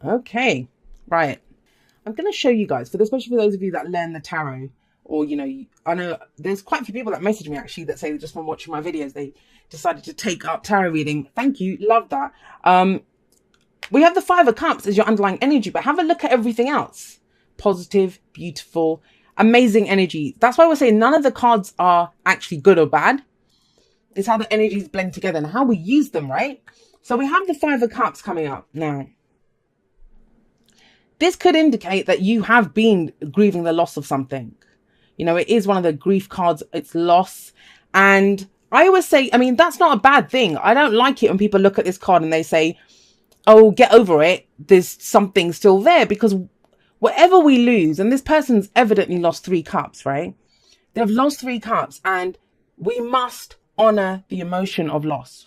Okay, right. I'm going to show you guys, especially for those of you that learn the tarot, or, I know there's quite a few people that message me actually that say just from watching my videos, they decided to take up tarot reading. Thank you. Love that. We have the Five of Cups as your underlying energy, but have a look at everything else. Positive, beautiful, amazing energy. That's why we're saying none of the cards are actually good or bad. It's how the energies blend together and how we use them, right? So we have the Five of Cups coming up now. This could indicate that you have been grieving the loss of something. It is one of the grief cards. It's loss. And I always say, that's not a bad thing. I don't like it when people look at this card and they say, oh, get over it. There's something still there, because whatever we lose, and this person's evidently lost 3 cups, right? They've lost 3 cups, and we must honor the emotion of loss.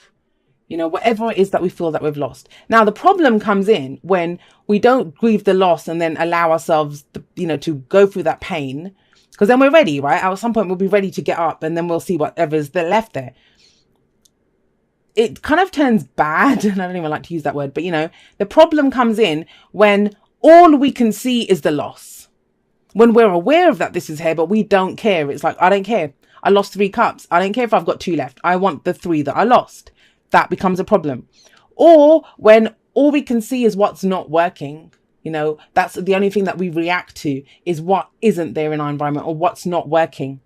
Whatever it is that we feel that we've lost. Now, the problem comes in when we don't grieve the loss and then allow ourselves, to go through that pain, because then we're ready, right? At some point, we'll be ready to get up, and then we'll see whatever's left there. It kind of turns bad, and I don't even like to use that word, but the problem comes in when all we can see is the loss. When we're aware of that this is here, but we don't care. It's like, I don't care. I lost 3 cups. I don't care if I've got 2 left. I want the 3 that I lost. That becomes a problem. Or when all we can see is what's not working. That's the only thing that we react to, is what isn't there in our environment or what's not working.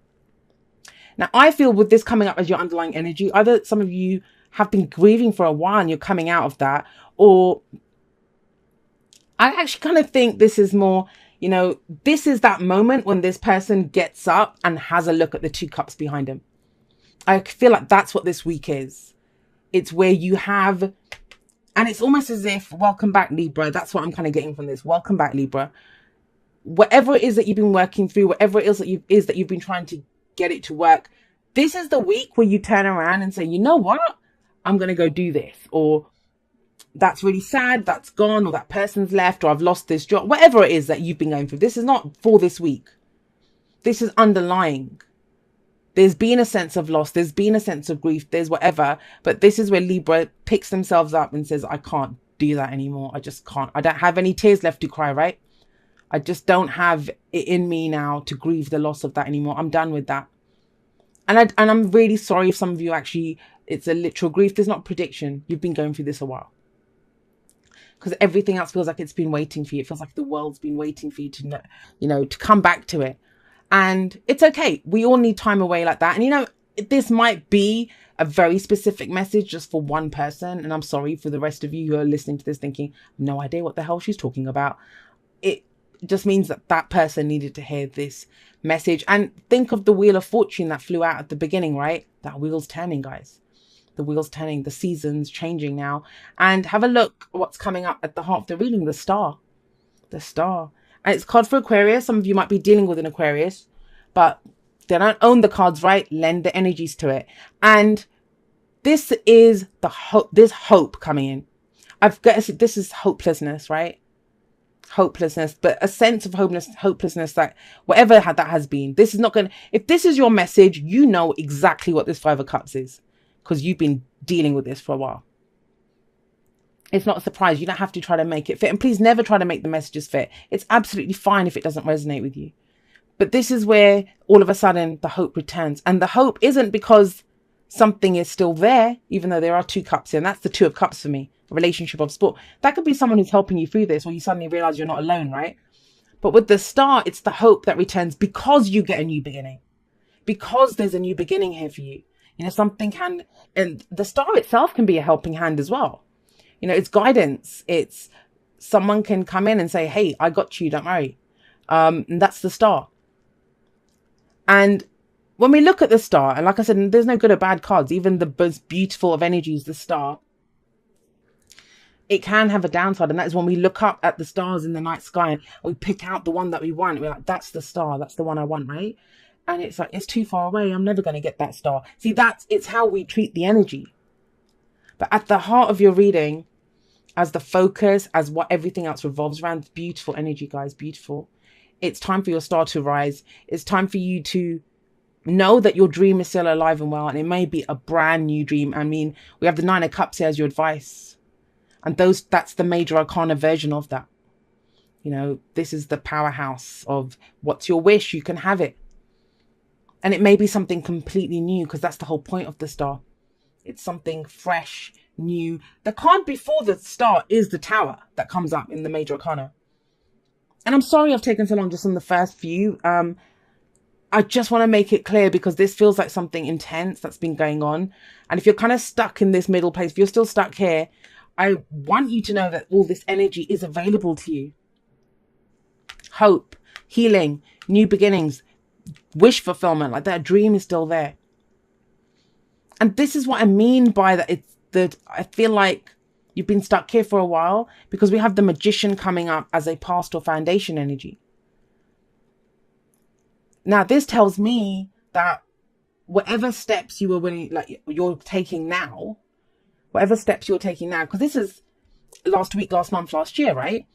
Now, I feel with this coming up as your underlying energy, either some of you have been grieving for a while and you're coming out of that, or I actually kind of think this is more, this is that moment when this person gets up and has a look at the 2 cups behind him. I feel like that's what this week is. It's where you have, and it's almost as if, welcome back, Libra. That's what I'm kind of getting from this. Welcome back, Libra. Whatever it is that you've been working through, whatever it is that you've been trying to get it to work, this is the week where you turn around and say, you know what? I'm going to go do this. Or that's really sad, that's gone, or that person's left, or I've lost this job. Whatever it is that you've been going through, this is not for this week. This is underlying. There's been a sense of loss. There's been a sense of grief. There's whatever. But this is where Libra picks themselves up and says, I can't do that anymore. I just can't. I don't have any tears left to cry, right? I just don't have it in me now to grieve the loss of that anymore. I'm done with that. And I'm really sorry if some of you actually, it's a literal grief. There's not prediction. You've been going through this a while. Because everything else feels like it's been waiting for you. It feels like the world's been waiting for you to know, to come back to it. And it's okay. We all need time away like that. And this might be a very specific message just for one person. And I'm sorry for the rest of you who are listening to this thinking, no idea what the hell she's talking about. It just means that that person needed to hear this message. And think of the Wheel of Fortune that flew out at the beginning, right? That wheel's turning, guys. The wheel's turning, the season's changing now. And have a look what's coming up at the heart of the reading, the star. The star. And it's card for Aquarius. Some of you might be dealing with an Aquarius, but they don't own the cards, right? Lend the energies to it. And this is the hope. There's hope coming in. This is hopelessness, right? Hopelessness, but a sense of hopelessness that whatever that has been, this is not going to, if this is your message, you know exactly what this 5 of Cups is, because you've been dealing with this for a while. It's not a surprise. You don't have to try to make it fit. And please never try to make the messages fit. It's absolutely fine if it doesn't resonate with you. But this is where all of a sudden the hope returns. And the hope isn't because something is still there, even though there are 2 cups here. And that's the 2 of Cups for me, a relationship of sport. That could be someone who's helping you through this, or you suddenly realize you're not alone, right? But with the star, it's the hope that returns because you get a new beginning. Because there's a new beginning here for you. Something can, and the star itself can be a helping hand as well. It's guidance. It's someone can come in and say, hey, I got you, don't worry. And that's the star. And when we look at the star, and like I said, there's no good or bad cards. Even the most beautiful of energies, the star, it can have a downside. And that is when we look up at the stars in the night sky and we pick out the one that we want. We're like, that's the star. That's the one I want, right? And it's like, it's too far away. I'm never going to get that star. See, it's how we treat the energy. But at the heart of your reading, as the focus, as what everything else revolves around, beautiful energy, guys, beautiful. It's time for your star to rise. It's time for you to know that your dream is still alive and well. And it may be a brand new dream. We have the 9 of Cups here as your advice. And that's the major arcana version of that. You know, this is the powerhouse of what's your wish, you can have it. And it may be something completely new, because that's the whole point of the star. It's something fresh, new. The card before the star is the Tower that comes up in the major arcana. And I'm sorry I've taken so long just on the first few. I just want to make it clear, because this feels like something intense that's been going on. And if you're kind of stuck in this middle place, if you're still stuck here, I want you to know that all this energy is available to you. Hope, healing, new beginnings, wish fulfillment, like that dream is still there. And this is what I mean by that. It's that I feel like you've been stuck here for a while, because we have the Magician coming up as a past or foundation energy. Now, this tells me that whatever steps you were willing, like you're taking now, because this is last week, last month, last year, right?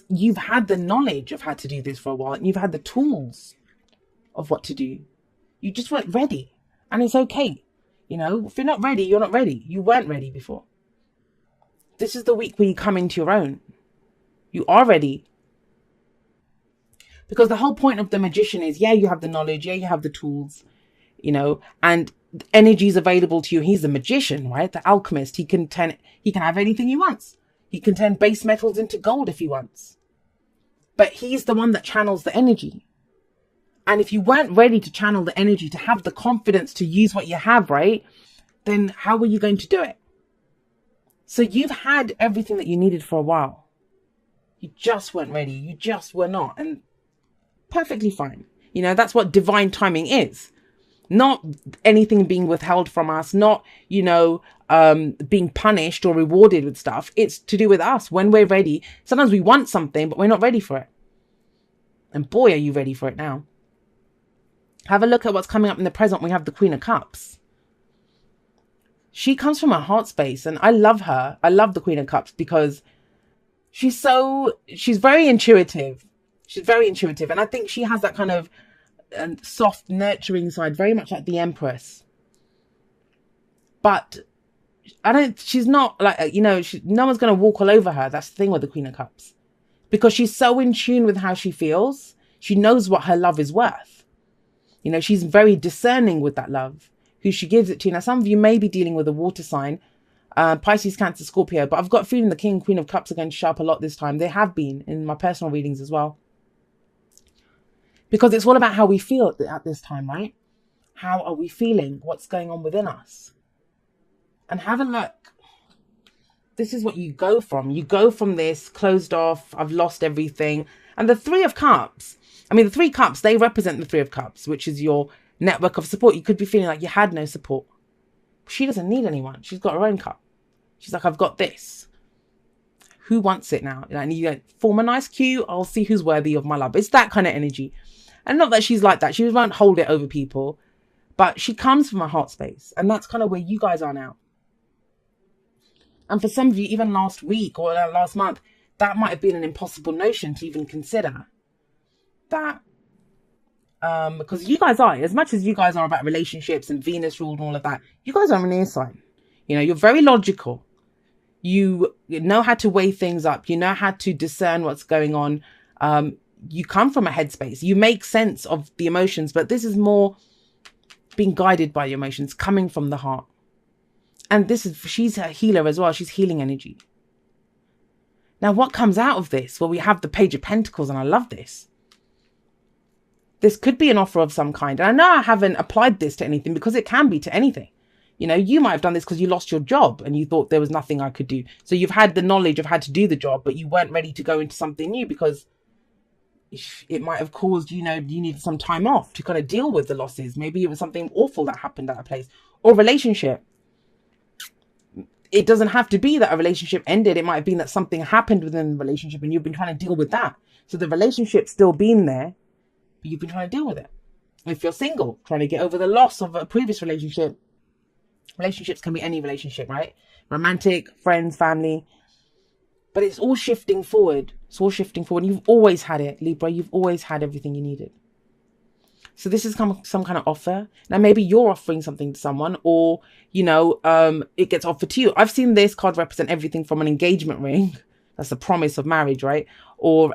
You've had the knowledge of how to do this for a while, and you've had the tools of what to do. You just weren't ready, and it's okay. You know, if you're not ready, you're not ready. You weren't ready before. This is the week where you come into your own. You are ready. Because the whole point of the Magician is, yeah, you have the knowledge, yeah, you have the tools, you know, and energy is available to you. He's the Magician, right? The alchemist. He can have anything he wants. He can turn base metals into gold if he wants. But he's the one that channels the energy. And if you weren't ready to channel the energy, to have the confidence to use what you have, right, then how were you going to do it? So you've had everything that you needed for a while. You just weren't ready. You just were not. And perfectly fine. You know, that's what divine timing is. Not anything being withheld from us, not, you know, being punished or rewarded with stuff. It's to do with us when we're ready. Sometimes we want something, but we're not ready for it. And boy, are you ready for it now. Have a look at what's coming up in the present. We have the Queen of Cups. She comes from her heart space, and I love her. I love the Queen of Cups because she's very intuitive. She's very intuitive. And I think she has that kind of soft, nurturing side, very much like the Empress. But she's not like, you know, no one's going to walk all over her. That's the thing with the Queen of Cups. Because she's so in tune with how she feels. She knows what her love is worth. You know, she's very discerning with that love, who she gives it to. Now, some of you may be dealing with a water sign, Pisces, Cancer, Scorpio, but I've got a feeling the King and Queen of Cups are going to show up a lot this time. They have been in my personal readings as well. Because it's all about how we feel at this time, right? How are we feeling? What's going on within us? And have a look. This is what you go from. You go from this closed off, I've lost everything. And the Three of Cups, the Three Cups, they represent the Three of Cups, which is your network of support. You could be feeling like you had no support. She doesn't need anyone. She's got her own cup. She's like, I've got this. Who wants it now? And you form a nice queue. I'll see who's worthy of my love. It's that kind of energy. And not that she's like that. She won't hold it over people. But she comes from a heart space. And that's kind of where you guys are now. And for some of you, even last week or last month, that might have been an impossible notion to even consider. That, because you guys are, as much as you guys are about relationships and Venus rule and all of that, you guys are an air sign. You know, you're very logical. You know how to weigh things up. You know how to discern what's going on. You come from a headspace. You make sense of the emotions, but this is more being guided by your emotions, coming from the heart. And she's a healer as well. She's healing energy. Now, what comes out of this? Well, we have the Page of Pentacles, and I love this. This could be an offer of some kind. And I know I haven't applied this to anything because it can be to anything. You know, you might have done this because you lost your job and you thought there was nothing I could do. So you've had the knowledge of how to do the job, but you weren't ready to go into something new because it might have caused, you needed some time off to kind of deal with the losses. Maybe it was something awful that happened at a place or relationship. It doesn't have to be that a relationship ended. It might have been that something happened within the relationship and you've been trying to deal with that. So the relationship's still been there, but you've been trying to deal with it. If you're single, trying to get over the loss of a previous relationship. Relationships can be any relationship, right? Romantic, friends, family. But it's all shifting forward. It's all shifting forward. You've always had it, Libra. You've always had everything you needed. So this is some kind of offer. Now, maybe you're offering something to someone, or, you know, it gets offered to you. I've seen this card represent everything from an engagement ring. That's the promise of marriage, right? Or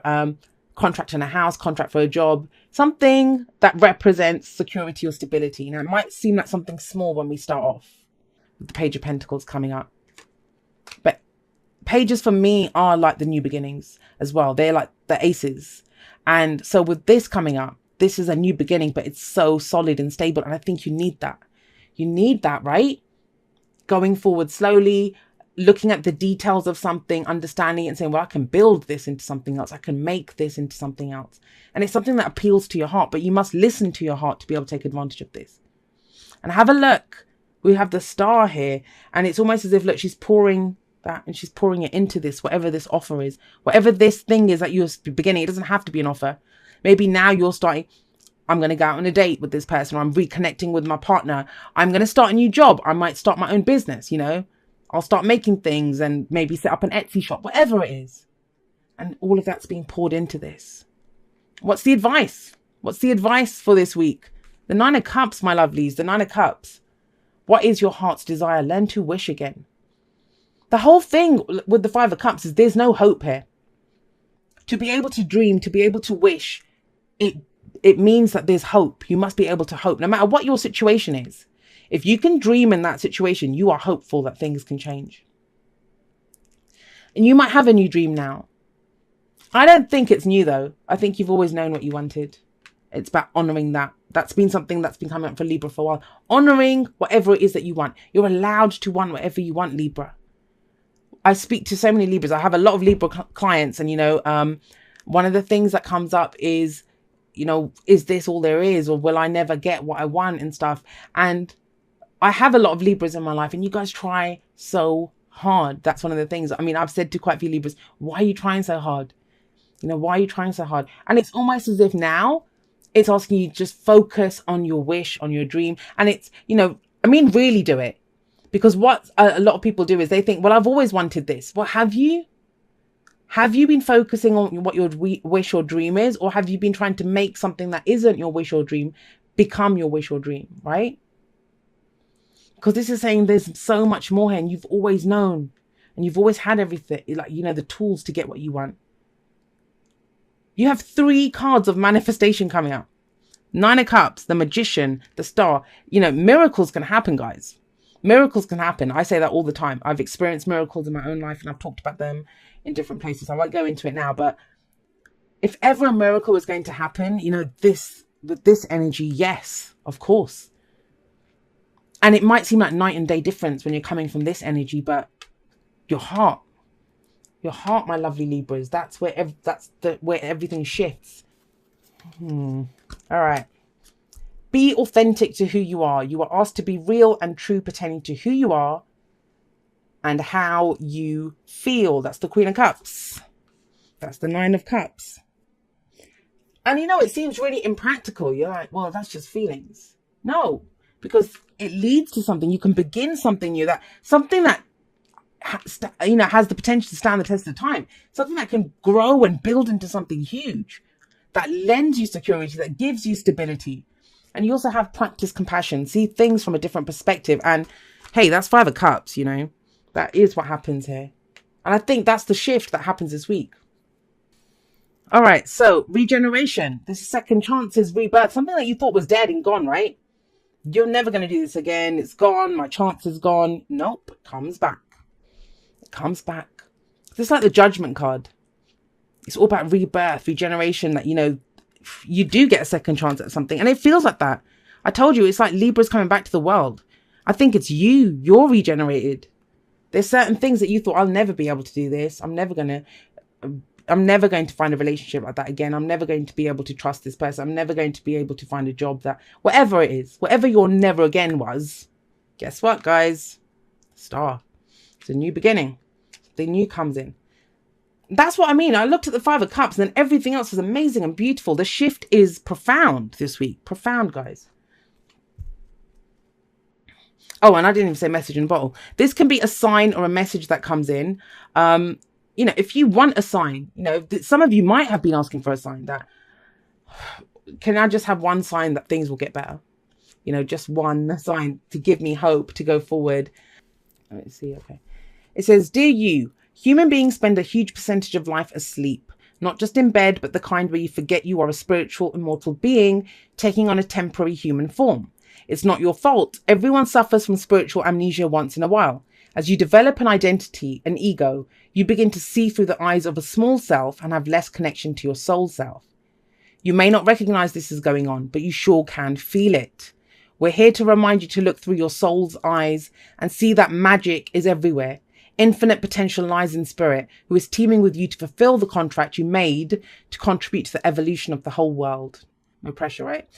contract in a house, contract for a job, something that represents security or stability. Now, it might seem like something small when we start off with the Page of Pentacles coming up. But pages for me are like the new beginnings as well. They're like the aces. And so with this coming up, this is a new beginning, but it's so solid and stable. And I think you need that. You need that, right? Going forward slowly, looking at the details of something, understanding it and saying, well, I can build this into something else. I can make this into something else. And it's something that appeals to your heart, but you must listen to your heart to be able to take advantage of this. And have a look. We have the Star here, and it's almost as if, look, she's pouring that and she's pouring it into this, whatever this offer is, whatever this thing is that you're beginning. It doesn't have to be an offer. Maybe now you're starting, I'm going to go out on a date with this person, or I'm reconnecting with my partner. I'm going to start a new job. I might start my own business, you know. I'll start making things and maybe set up an Etsy shop, whatever it is. And all of that's being poured into this. What's the advice? What's the advice for this week? The Nine of Cups, my lovelies, the Nine of Cups. What is your heart's desire? Learn to wish again. The whole thing with the Five of Cups is there's no hope here. To be able to dream, to be able to wish, it means that there's hope. You must be able to hope, no matter what your situation is. If you can dream in that situation, you are hopeful that things can change. And you might have a new dream now. I don't think it's new though. I think you've always known what you wanted. It's about honoring that. That's been something that's been coming up for Libra for a while. Honoring whatever it is that you want. You're allowed to want whatever you want, Libra. I speak to so many Libras. I have a lot of Libra clients, and, you know, one of the things that comes up is, you know, is this all there is, or will I never get what I want and stuff? And I have a lot of Libras in my life, and you guys try so hard. That's one of the things. I mean, I've said to quite a few Libras, why are you trying so hard? You know, why are you trying so hard? And it's almost as if now it's asking you just focus on your wish, on your dream. And it's, you know, I mean, really do it. Because what a lot of people do is they think, well, I've always wanted this. Well, have you? Have you been focusing on what your wish or dream is? Or have you been trying to make something that isn't your wish or dream become your wish or dream, right? Because this is saying there's so much more here, and you've always known, and you've always had everything, like, you know, the tools to get what you want. You have 3 cards of manifestation coming up. Nine of Cups, the Magician, the Star. You know, miracles can happen, guys. Miracles can happen. I say that all the time. I've experienced miracles in my own life, and I've talked about them in different places. I won't go into it now, but if ever a miracle is going to happen, you know, with this energy, yes, of course. And it might seem like night and day difference when you're coming from this energy, but your heart, my lovely Libras, that's where where everything shifts. All right. Be authentic to who you are. You are asked to be real and true, pertaining to who you are and how you feel. That's the Queen of Cups. That's the Nine of Cups. And you know, it seems really impractical. You're like, well, that's just feelings. No, because it leads to something. You can begin something new, something that you know, has the potential to stand the test of time. Something that can grow and build into something huge, that lends you security, that gives you stability. And you also have practice compassion, see things from a different perspective. And hey, that's Five of Cups, you know, that is what happens here. And I think that's the shift that happens this week. All right, so regeneration. This is second chances, rebirth, something that you thought was dead and gone, right? You're never going to do this again. It's gone. My chance is gone. Nope, it comes back. It comes back. It's like the Judgment card. It's all about rebirth, regeneration, that, you know, you do get a second chance at something. And it feels like that. I told you, it's like Libra's coming back to the world. I think it's you're regenerated. There's certain things that you thought, I'll never be able to do this. I'm never going to find a relationship like that again. I'm never going to be able to trust this person. I'm never going to be able to find a job that, whatever it is, whatever your never again was, guess what, guys? Star. It's a new beginning. The new comes in. That's what I mean. I looked at the Five of Cups, and then everything else is amazing and beautiful. The shift is profound this week. Profound, guys. Oh, and I didn't even say message in a bottle. This can be a sign or a message that comes in. You know, if you want a sign, you know, some of you might have been asking for a sign that, can I just have one sign that things will get better? You know, just one sign to give me hope to go forward. Let's see. Okay. It says, dear you, human beings spend a huge percentage of life asleep, not just in bed, but the kind where you forget you are a spiritual, immortal being taking on a temporary human form. It's not your fault. Everyone suffers from spiritual amnesia once in a while. As you develop an identity, an ego, you begin to see through the eyes of a small self and have less connection to your soul self. You may not recognize this is going on, but you sure can feel it. We're here to remind you to look through your soul's eyes and see that magic is everywhere. Infinite potential lies in spirit, who is teaming with you to fulfill the contract you made to contribute to the evolution of the whole world. No pressure, right?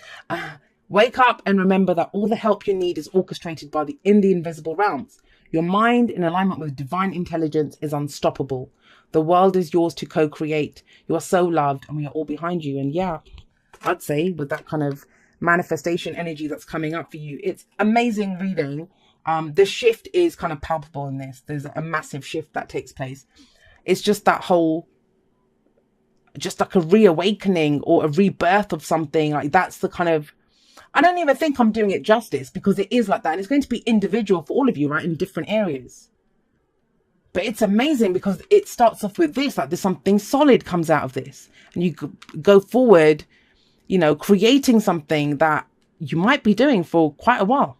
Wake up and remember that all the help you need is orchestrated in the invisible realms. Your mind, in alignment with divine intelligence, is unstoppable. The world is yours to co-create. You are so loved, and we are all behind you. And yeah, I'd say with that kind of manifestation energy that's coming up for you, it's amazing reading. The shift is kind of palpable in this. There's a massive shift that takes place. It's just that whole, just like a reawakening or a rebirth of something. Like that's the kind of, I don't even think I'm doing it justice, because it is like that. And it's going to be individual for all of you, right? In different areas. But it's amazing because it starts off with this, like there's something solid comes out of this. And you go forward, you know, creating something that you might be doing for quite a while.